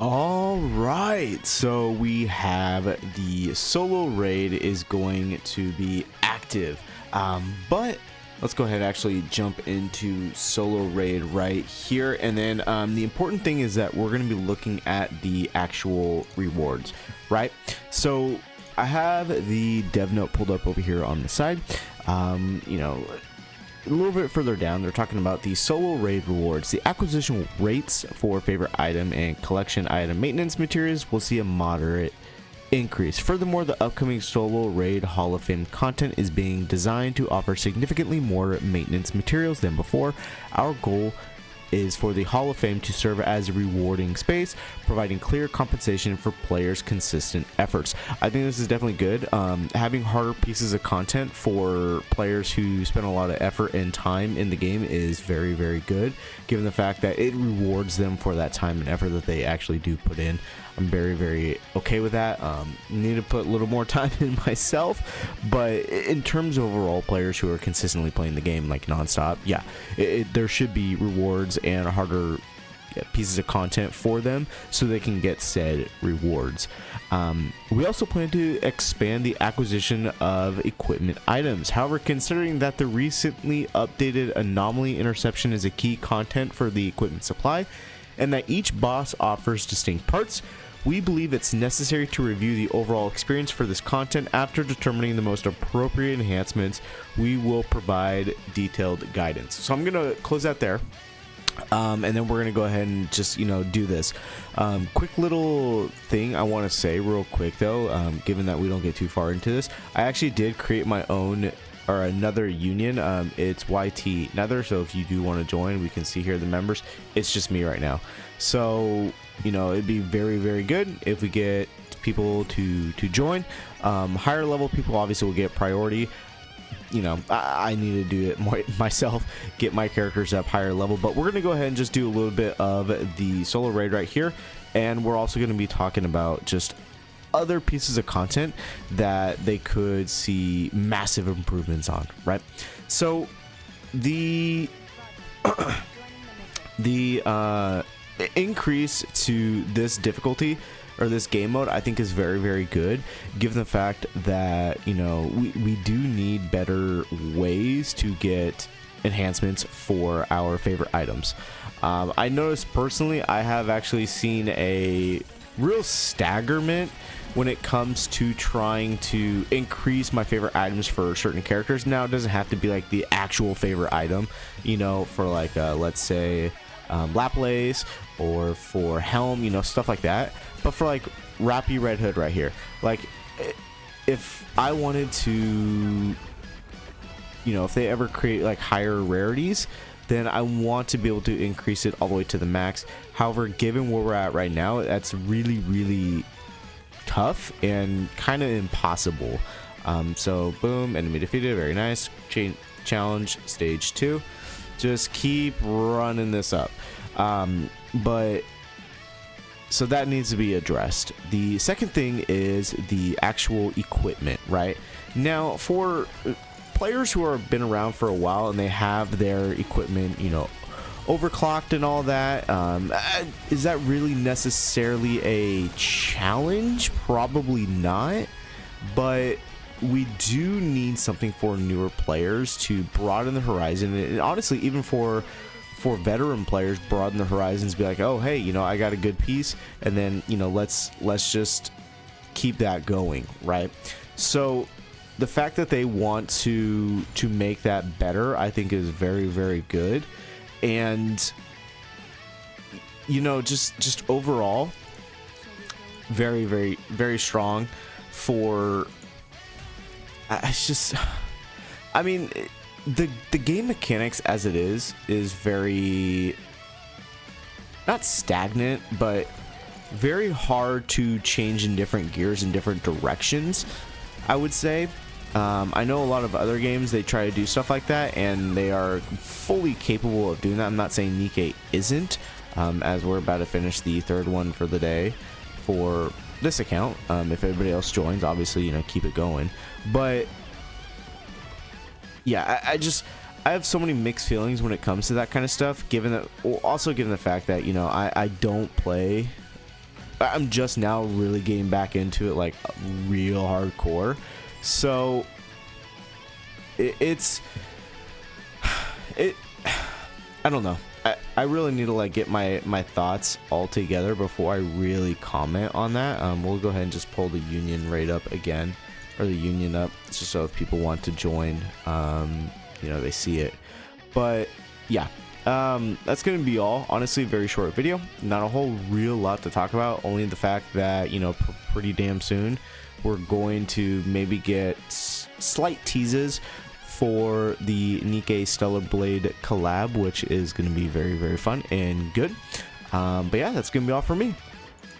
All right, so we have the solo raid is going to be active, but let's go ahead and actually jump into solo raid right here. And then the important thing is that we're going to be looking at the actual rewards, right? So I have the dev note pulled up over here on the side. You know, a little bit further down, they're talking about the solo raid rewards. The acquisition rates for favorite item and collection item maintenance materials will see a moderate increase. Furthermore, the upcoming solo raid Hall of Fame content is being designed to offer significantly more maintenance materials than before. Our goal is for the Hall of Fame to serve as a rewarding space, providing clear compensation for players' consistent efforts. I think this is definitely good. Having harder pieces of content for players who spend a lot of effort and time in the game is very, very good, given the fact that it rewards them for that time and effort that they actually do put in. I'm very, very okay with that. Need to put a little more time in myself, but in terms of overall players who are consistently playing the game like nonstop, yeah, there should be rewards and harder pieces of content for them so they can get said rewards. We also plan to expand the acquisition of equipment items. However, considering that the recently updated anomaly interception is a key content for the equipment supply and that each boss offers distinct parts, we believe it's necessary to review the overall experience for this content. After determining the most appropriate enhancements, we will provide detailed guidance. So I'm going to close that there. And then we're going to go ahead and just, do this. Quick little thing I want to say real quick, though, given that we don't get too far into this. I actually did create my own or another union. It's YT Nether. So if you do want to join, we can see here the members. It's just me right now. So, it'd be very, very good if we get people to join. Higher level people obviously will get priority. I need to do it more myself, get my characters up higher level, but we're going to go ahead and just do a little bit of the solo raid right here. And we're also going to be talking about just other pieces of content that they could see massive improvements on, right? So the increase to this difficulty or this game mode I think is very, very good, given the fact that we do need better ways to get enhancements for our favorite items. I noticed personally I have actually seen a real staggerment when it comes to trying to increase my favorite items for certain characters. Now it doesn't have to be like the actual favorite item, for like let's say Laplace or for Helm, stuff like that. But for like Rappy Red Hood right here, like if I wanted to, if they ever create like higher rarities, then I want to be able to increase it all the way to the max. However, given where we're at right now, that's really, really tough and kind of impossible. So boom, enemy defeated, very nice. Challenge stage 2. Just keep running this up. But so that needs to be addressed. The second thing is the actual equipment, right? Now, for players who have been around for a while and they have their equipment, overclocked and all that, is that really necessarily a challenge? Probably not, but we do need something for newer players to broaden the horizon, and honestly even for veteran players, broaden the horizons, be like, oh hey, I got a good piece, and then let's just keep that going, right? So the fact that they want to make that better, I think is very, very good. And just overall very, very, very strong for the game mechanics as it is very, not stagnant, but very hard to change in different gears in different directions, I would say. I know a lot of other games, they try to do stuff like that, and they are fully capable of doing that. I'm not saying Nikke isn't, as we're about to finish the third one for the day for this account. If everybody else joins, obviously, keep it going. But yeah, I have so many mixed feelings when it comes to that kind of stuff, given the fact that I don't play I'm just now really getting back into it, like real hardcore. So it's I don't know. I really need to like get my thoughts all together before I really comment on that. We'll go ahead and just pull the union rate up again, or the union up, just so if people want to join, you know, they see it. But yeah, that's gonna be all. Honestly, very short video, not a whole real lot to talk about, only the fact that, you know, pretty damn soon we're going to maybe get slight teases for the Nikke Stellar Blade collab, which is going to be very, very fun and good. But yeah, that's going to be all for me.